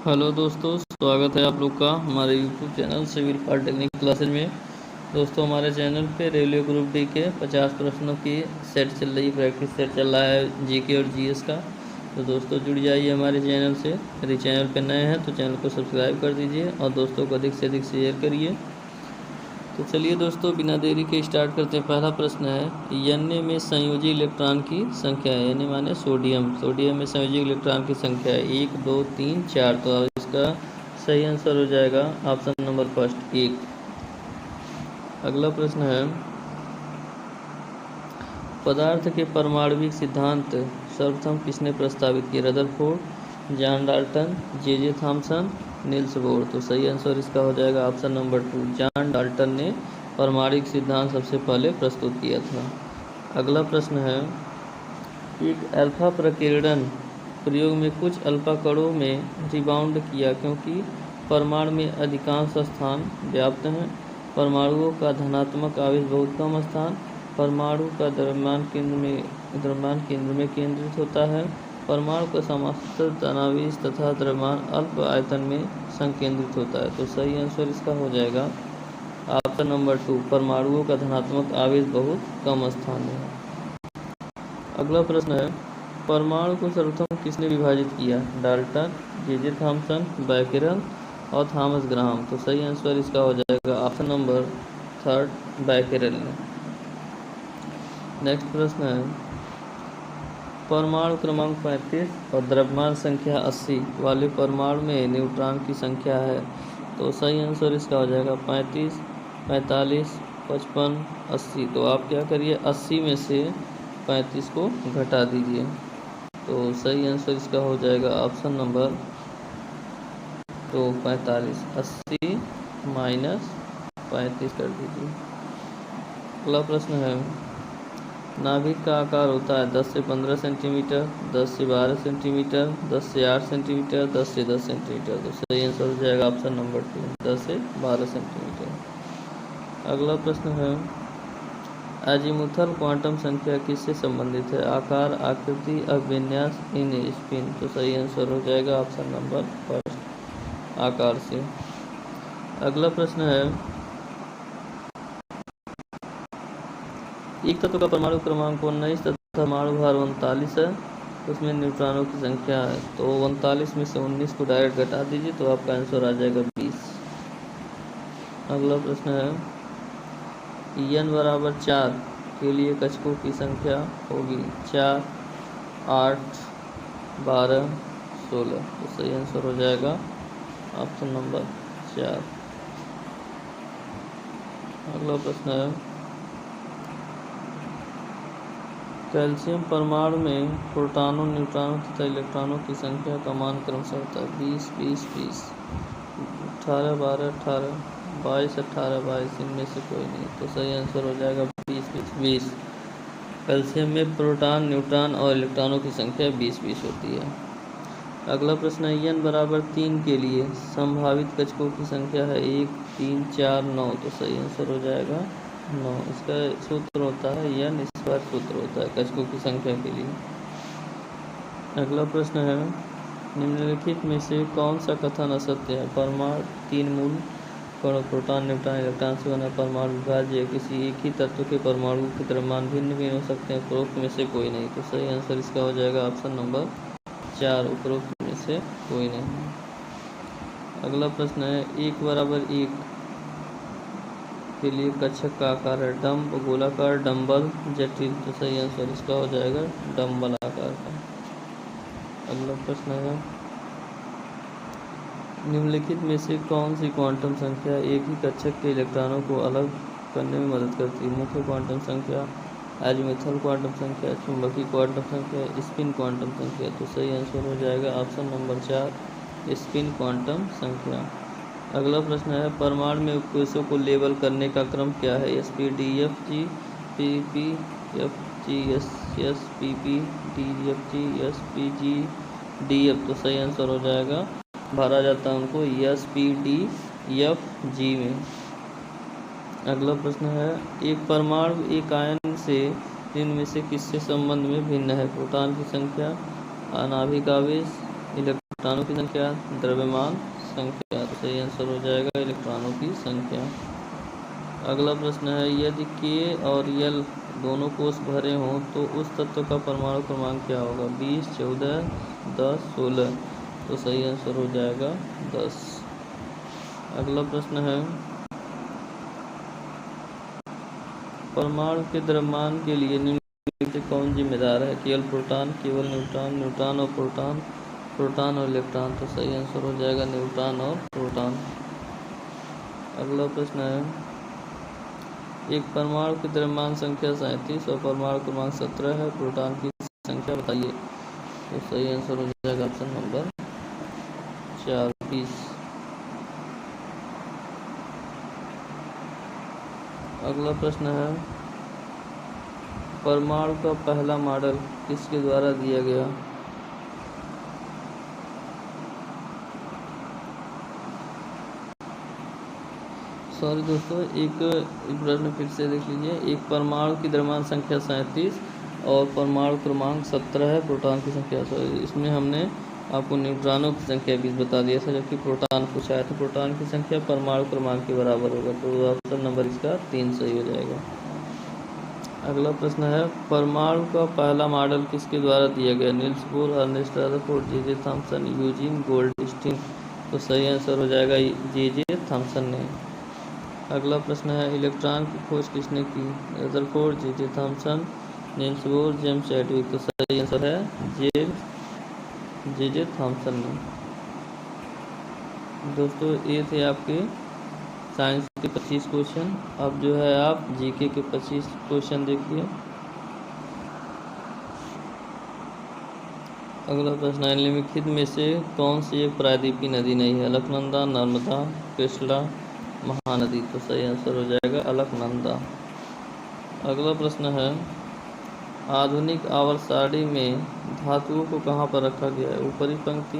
Hello दोस्तों, स्वागत है आप लोग का हमारे YouTube channel civil polytechnic classes में। दोस्तों, हमारे चैनल पे रेलवे ग्रुप डी के 50 प्रश्नों की सेट चल रही, प्रैक्टिस सेट चल रहा है जीके और जीएस का। तो दोस्तों जुड़ जाइए हमारे चैनल से। यदि चैनल पे नए हैं तो चैनल को सब्सक्राइब कर दीजिए और दोस्तों को अधिक से अधिक शेयर करिए। तो चलिए दोस्तों, बिना देरी के स्टार्ट करते हैं। पहला प्रश्न है, एन में संयोजी इलेक्ट्रॉन की संख्या है। एन माने सोडियम। सोडियम में संयोजी इलेक्ट्रॉन की संख्या है 1, 2, 3, 4। तो अब इसका सही आंसर हो जाएगा ऑप्शन नंबर फर्स्ट 1। अगला प्रश्न है, पदार्थ के परमाणविक सिद्धांत सर्वप्रथम किसने प्रस्तावित किया। Rutherford, John Dalton, J Thomson, Niels Bohr. तो सही आंसर इसका हो जाएगा ऑप्शन नंबर 2। जॉन डाल्टन ने परमाणविक सिद्धांत सबसे पहले प्रस्तुत किया था। अगला प्रश्न है, एक अल्फा प्रकीर्णन प्रयोग में कुछ अल्फा कणों में रिबाउंड किया क्योंकि परमाणु में अधिकांश स्थान व्याप्त हैं। परमाणुओं का धनात्मक आवेश बहुत कम स्थान, परमाणु का द्रव्यमान केंद्र में केंद्रित होता है, परमाणु का समांतर धनावेश तथा द्रव्यमान अल्प आयतन में संकेंद्रित होता है। तो सही आंसर इसका हो जाएगा ऑप्शन नंबर 2, परमाणुओं का धनात्मक आवेश बहुत कम स्थान में है। अगला प्रश्न है, परमाणु को सर्वप्रथम किसने विभाजित किया। डाल्टन, जे थॉमसन, बैकेरल और थॉमस ग्राहम। तो सही आंसर इसका हो जाएगा ऑप्शन नंबर 3, बैकेरल ने। नेक्स्ट प्रश्न है, परमाणु क्रमांक 35 और द्रव्यमान संख्या 80 वाले परमाणु में न्यूट्रॉन की संख्या है। तो सही आंसर इसका हो जाएगा 35, 45, 55, 80। तो आप क्या करिए, 80 में से 35 को घटा दीजिए। तो सही आंसर इसका हो जाएगा ऑप्शन नंबर 45। 80 माइनस 35 कर दीजिए। अगला प्रश्न है, नाभिक का आकार होता है 10 से 15 सेंटीमीटर, 10 से 12 सेंटीमीटर, 10 से 8 सेंटीमीटर, 10 से 10 सेंटीमीटर। तो सही आंसर हो जाएगा ऑप्शन नंबर 2, 10 से 12 सेंटीमीटर। अगला प्रश्न है, अजीमुथल क्वांटम संख्या किससे संबंधित है। आकार, आकृति, अभिविन्यास, इन स्पिन। तो सही आंसर हो जाएगा ऑप्शन नंबर फर्स्ट, आकार से। अगला प्रश्न है, एक तत्व का परमाणु क्रमांक 19 तथा परमाणु भार 39 है, उसमें न्यूट्रॉनों की संख्या है। तो 39 में से 19 को डायरेक्ट घटा दीजिए तो आपका आंसर आ जाएगा 20। अगला प्रश्न है, n बराबर 4 के लिए कक्षकों की संख्या होगी 4, 8, 12, 16। तो सही आंसर हो जाएगा ऑप्शन नंबर 4। अगला प्रश्न है, कैल्शियम परमाणु में प्रोटॉनों, न्यूट्रॉनों तथा इलेक्ट्रॉनों की संख्या का मान क्रमशः होता है 20, 20, 20, 18, 12, 18, 22, 18, 22। इनमें से कोई नहीं। तो सही आंसर हो जाएगा 20, 20, 20। कैल्शियम में प्रोटॉन, न्यूट्रॉन और इलेक्ट्रॉनों की संख्या 20, 20 होती है। अगला प्रश्न है, n बराबर 3 के लिए संभावित कक्षकों की संख्या है 1, 3, 4, 9। तो सही आंसर हो जाएगा 9। इसका सूत्र होता है n स्क्वायर सूत्र होता है कक्षकों की संख्या के लिए। अगला प्रश्न है, निम्नलिखित में से कौन सा कथन असत्य है। परमाणु 3 मूल कणों प्रोटॉन, न्यूट्रॉन, इलेक्ट्रॉन से बना परमाणु विभाज्य। किसी एक ही तत्व के परमाणु के द्रव्यमान भिन्न भिन्न हो सकते हैं। उपरोक्त में से कोई नहीं। तो सही आंसर इसका हो जाएगा ऑप्शन नंबर 4, उपरोक्त में से कोई नहीं। अगला प्रश्न है, 1 बराबर 1 के लिए कक्षक का आकार है डम्ब, गोलाकार, डम्बल, जटिल। तो सही आंसर इसका हो जाएगा डम्बल आकार का। अगला प्रश्न है, निम्नलिखित में से कौन सी क्वांटम संख्या एक ही कक्षक के इलेक्ट्रॉनों को अलग करने में मदद करती है। मुख्य क्वांटम संख्या, अजीमुथल क्वांटम संख्या, चुंबकीय क्वांटम संख्या, स्पिन क्वांटम संख्या। तो सही आंसर हो जाएगा ऑप्शन नंबर 4, स्पिन क्वांटम संख्या। अगला प्रश्न है, परमाणु में उपकोषों को लेबल करने का क्रम क्या है। SPDFG, PP, FG, SPP, DFG, SPG, DF। तो सही आंसर हो जाएगा, भरा जाता है उनको SPDFG में। अगला प्रश्न है, एक परमाणु एक आयन से निम्न में से किससे संबंध में भिन्न है। प्रोटॉन की संख्या, अनाभिक आवेश, इलेक्ट्रॉन इलेक्ट्रॉनों की संख्या, द्रव्यमान संख्या, तो सही आंसर हो जाएगा इलेक्ट्रॉनों की संख्या। अगला प्रश्न है, यदि K और L दोनों कोष भरे हों तो उस तत्व का परमाणु क्रमांक क्या होगा? 20, 14, 10, 16, तो सही आंसर हो जाएगा 10। अगला प्रश्न है, परमाणु के द्रव्यमान के लिए निम्नलिखित से कौन जिम्मेदार है? केवल प्रोटॉन, केवल न्यूट्रॉन, न्यूट्रॉन और प्रोटॉन, प्रोटॉन और इलेक्ट्रॉन, तो सही आंसर हो जाएगा न्यूट्रॉन और प्रोटॉन। अगला प्रश्न है, एक परमाणु की द्रव्यमान संख्या 37 और परमाणु क्रमांक 17 है, प्रोटॉन की संख्या बताइए, तो सही आंसर हो जाएगा ऑप्शन नंबर 4, 20। अगला प्रश्न है, परमाणु का पहला मॉडल किसके द्वारा दिया गया? सॉरी दोस्तों, एक प्रश्न फिर से देख लीजिए। एक परमाणु की द्रव्यमान संख्या 37 और परमाणु क्रमांक 17 है, प्रोटॉन की संख्या, सॉरी इसमें हमने आपको न्यूट्रॉनों की संख्या 20 बता दिया था, जबकि प्रोटॉन पूछा है, तो प्रोटॉन की संख्या परमाणु क्रमांक के बराबर होगा, तो ऑप्शन नंबर इसका 3 सही हो जाएगा। अगला प्रश्न है, परमाणु का पहला मॉडल किसके द्वारा दिया गया? Niels Bohr, Ernest Rutherford, J Thomson, Eugene Goldstein, तो सही आंसर हो जाएगा जे थॉमसन ने। अगला प्रश्न है, इलेक्ट्रॉन की खोज किसने की? Rutherford, J Thompson, Niels Bohr, James Chadwick, तो सही आंसर है जे थॉमसन ने। दोस्तों ये थे आपके साइंस के 25 क्वेश्चन। अब जो है आप जीके के 25 क्वेश्चन देखिए। अगला प्रश्न है, निम्नलिखित में से कौन सी एक प्रायद्वीपीय नदी नहीं है? अलकनंदा, नर्मदा, कृष्णा, महानदी, तो सही आंसर हो जाएगा अलकनंदा। अगला प्रश्न है, आधुनिक आवर्त सारणी में धातुओं को कहाँ पर रखा गया है? ऊपरी पंक्ति,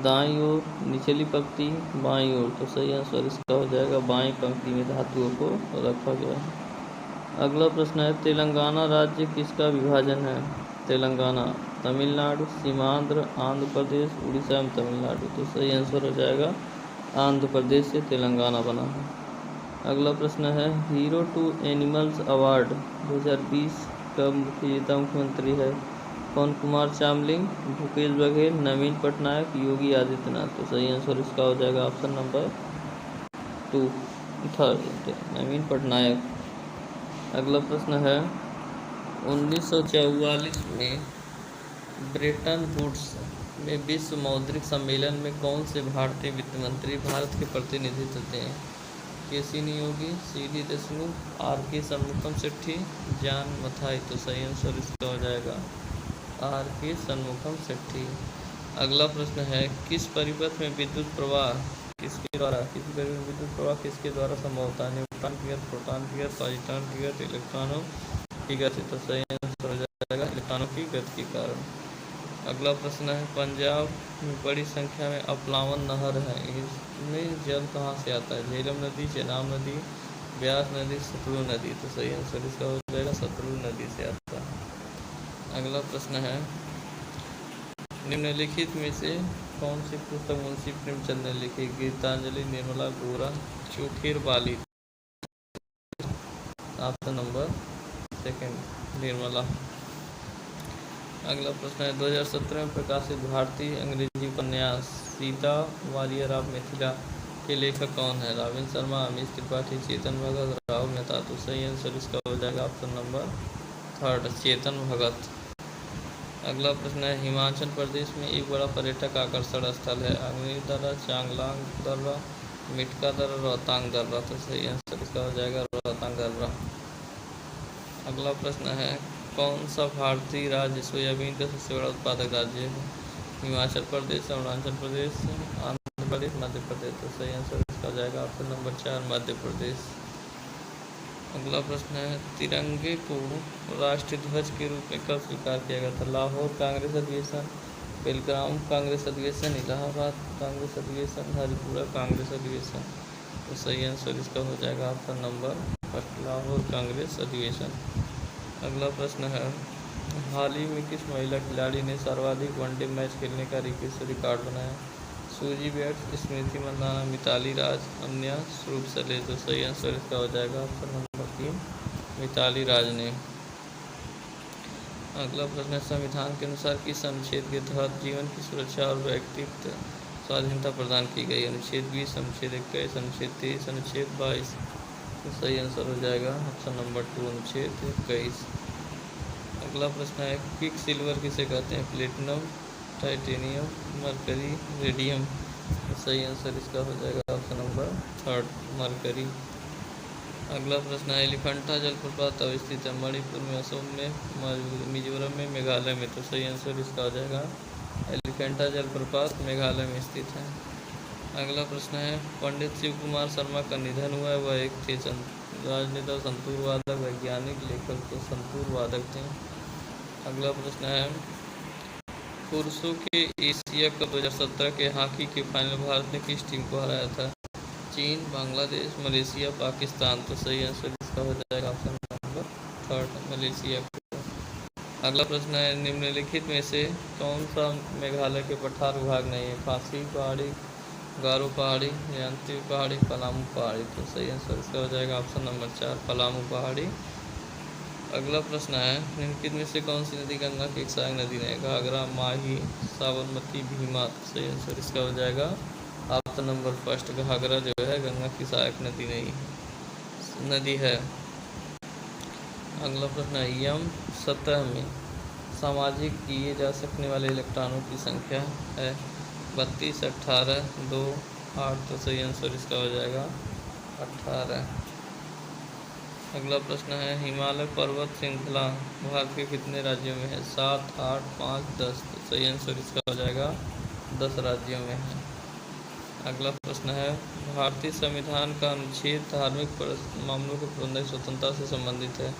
दाईं ओर, निचली पंक्ति, बाईं ओर, तो सही आंसर इसका हो जाएगा बाईं पंक्ति में धातुओं को रखा गया है। अगला प्रश्न है, तेलंगाना राज्य किसका विभाजन है? तेलंगाना, तमिलनाडु, सीमांध्र, आंध्र प्रदेश, उड़ीसा एवं तमिलनाडु, तो सही आंसर हो जाएगा आंध्र प्रदेश से तेलंगाना बना है। अगला प्रश्न है, हीरो टू एनिमल्स अवार्ड 2020 का विजेता मुख्यमंत्री है? पवन कुमार चामलिंग, भूपेश बघेल, नवीन पटनायक, योगी आदित्यनाथ, तो सही आंसर इसका हो जाएगा ऑप्शन नंबर 2, नवीन पटनायक। अगला प्रश्न है, 1944 में ब्रेटन वुड्स में विश्व मौद्रिक सम्मेलन में कौन से भारतीय वित्त मंत्री भारत के प्रतिनिधित्व थे? केसी नियोगी, सीडी देशमुख, आर.के. षणमुखम शेट्टी, जॉन मथाई, तो सही आंसर इसका हो जाएगा आर.के. षणमुखम शेट्टी। अगला प्रश्न है, किस परिपथ में विद्युत प्रवाह किसके द्वारा संभव होता है? न्यूट्रॉन की गति, प्रोटॉन की गति, पॉजिट्रॉन की गति, इलेक्ट्रॉनों की गति, तो सही आंसर हो जाएगा इलेक्ट्रॉनों की गति के कारण। अगला प्रश्न है, पंजाब में बड़ी संख्या में अप्लावन नहर है, इसमें जल कहाँ से आता है? झेलम नदी, चेनाब नदी, ब्यास नदी, सतलुज नदी, तो सही आंसर इसका हो जाएगा सतलुज नदी से आता है। अगला प्रश्न है, निम्नलिखित में से कौन सी पुस्तक मुंशी प्रेमचंद ने लिखी? गीतांजलि, निर्मला, गोरा, चोखेर बाली, ऑप्शन नंबर 2 निर्मला। अगला प्रश्न है, 2017 में प्रकाशित भारतीय अंग्रेजी उपन्यास सीता वारियर ऑफ मिथिला के लेखक कौन है? राविंद्र शर्मा, अमीश त्रिपाठी, चेतन भगत, राहुल मेहता, तो सही आंसर इसका हो जाएगा ऑप्शन नंबर 3 चेतन भगत। अगला प्रश्न है, हिमाचल प्रदेश में एक बड़ा पर्यटक आकर्षण स्थल है? अग्नि दर्रा, चांगलांग दर्रा, मिटका दर्रा, रोहतांग दर्रा, तो सही आंसर इसका हो जाएगा रोहतांग दर्रा। अगला प्रश्न है, कौन सा भारतीय राज्य सोयाबीन का सबसे बड़ा उत्पादक राज्य है? हिमाचल प्रदेश, अरुणाचल प्रदेश, आंध्र प्रदेश, मध्य प्रदेश, तो सही आंसर इसका हो जाएगा ऑप्शन नंबर 4 मध्य प्रदेश। अगला प्रश्न है, तिरंगे को राष्ट्रीय ध्वज के रूप में कब स्वीकार किया गया था? लाहौर कांग्रेस अधिवेशन, बेलगाम कांग्रेस अधिवेशन, इलाहाबाद कांग्रेस अधिवेशन, हरिपुरा कांग्रेस अधिवेशन, तो सही आंसर इसका हो जाएगा ऑप्शन नंबर 1 लाहौर कांग्रेस अधिवेशन। अगला प्रश्न है, हाल ही में किस महिला खिलाड़ी ने सर्वाधिक वनडे मैच खेलने का रिकॉर्ड बनाया? सूजी बैट्स, स्मृति मंदाना, मिताली राज, अन्या रूप सले। तो सही आंसर इसका हो जाएगा ऑप्शन नंबर 3, मिताली राज ने। अगला प्रश्न है, संविधान के अनुसार किस अनुच्छेद के तहत जीवन की सुरक्षा और व्यक्तिगत स्वाधीनता प्रदान की गई? अनुच्छेद 20, अनुच्छेद 21, अनुच्छेद 23, अनुच्छेद 22। तो सही आंसर हो जाएगा ऑप्शन नंबर 2, अनुच्छेद 21। अगला प्रश्न है, क्विक सिल्वर किसे कहते हैं? Platinum, titanium, mercury, radium. तो सही आंसर इसका हो जाएगा ऑप्शन नंबर 3, मरकरी। अगला प्रश्न है, एलिफेंटा जलप्रपात अवस्थित है? मणिपुर में, असम में, मिजोरम में, मेघालय में। तो सही आंसर इसका हो जाएगा एलिफेंटा जलप्रपात मेघालय में स्थित है। अगला प्रश्न है, पंडित शिव कुमार शर्मा का निधन हुआ है, वह एक थे राजनेता, संतूर वादक, वैज्ञानिक, लेखक। तो संतूर वादक थे। अगला प्रश्न है, पुरुषों के एशिया कप 2017 के हॉकी के फाइनल भारत ने किस टीम को हराया था? चीन, बांग्लादेश, मलेशिया, पाकिस्तान। तो सही आंसर इसका हो जाएगा ऑप्शन नंबर 3, मलेशिया। अगला प्रश्न है, निम्नलिखित में से कौन सा मेघालय के पठार विभाग नहीं है? खासी पहाड़ी, गारो पहाड़ी, यांती पहाड़ी, पलामू पहाड़ी। तो सही आंसर इसका हो जाएगा ऑप्शन नंबर 4, पलामू पहाड़ी। अगला प्रश्न है, निम्नलिखित में से कौन सी नदी गंगा की एक सहायक नदी है? घाघरा, माही, साबरमती, भीमा। तो सही आंसर इसका हो जाएगा ऑप्शन नंबर 1, घाघरा जो है गंगा की सहायक नदी है। अगला प्रश्न है, यम सतह में सामाजिक किए जा सकने वाले इलेक्ट्रॉनों की संख्या है? 32, 18, 2, 8। तो सही आंसर इसका हो जाएगा 18। अगला प्रश्न है, हिमालय पर्वत श्रृंखला भारत के कितने राज्यों में है? 7, 8, 5, 10। तो सही आंसर इसका हो जाएगा 10 राज्यों में है। अगला प्रश्न है, भारतीय संविधान का अनुच्छेद धार्मिक मामलों के प्रबंधन की स्वतंत्रता से संबंधित है?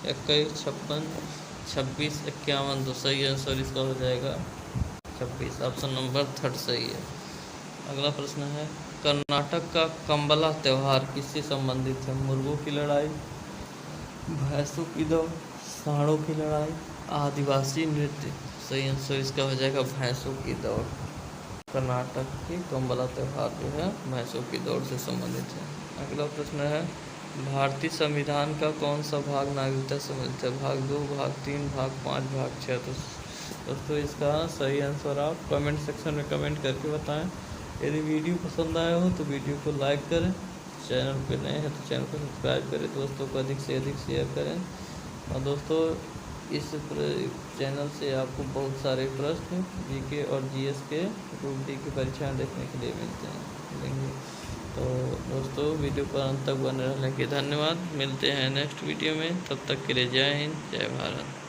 21, 56, 26, 51। तो सही आंसर इसका हो जाएगा 26, ऑप्शन नंबर 3 सही है। अगला प्रश्न है, कर्नाटक का कंबला त्यौहार किससे संबंधित है? मुर्गों की लड़ाई, भैंसों की दौड़, सांडों की लड़ाई, आदिवासी नृत्य। सही आंसर इसका हो जाएगा भैंसों की दौड़। कर्नाटक की कंबला त्यौहार जो है भैंसों की दौड़ से संबंधित है। अगला प्रश्न है, भारतीय संविधान का कौन सा भाग नागरिकता से संबंधित है? भाग 2, भाग 3, भाग 5, भाग 6। तो दोस्तों इसका सही आंसर आप कमेंट सेक्शन में कमेंट करके बताएं। यदि वीडियो पसंद आया हो तो वीडियो को लाइक करें, चैनल पे नए हैं तो चैनल को सब्सक्राइब करें, दोस्तों को अधिक से अधिक शेयर करें। और दोस्तों इस चैनल से आपको बहुत सारे प्रश्न जीके और जीएस के ग्रुप डी की परीक्षाएँ देखने के लिए मिलेंगे। तो दोस्तों वीडियो पर अंत तक बने रहने के धन्यवाद। मिलते हैं नेक्स्ट वीडियो में, तब तक के लिए जय हिंद, जय भारत।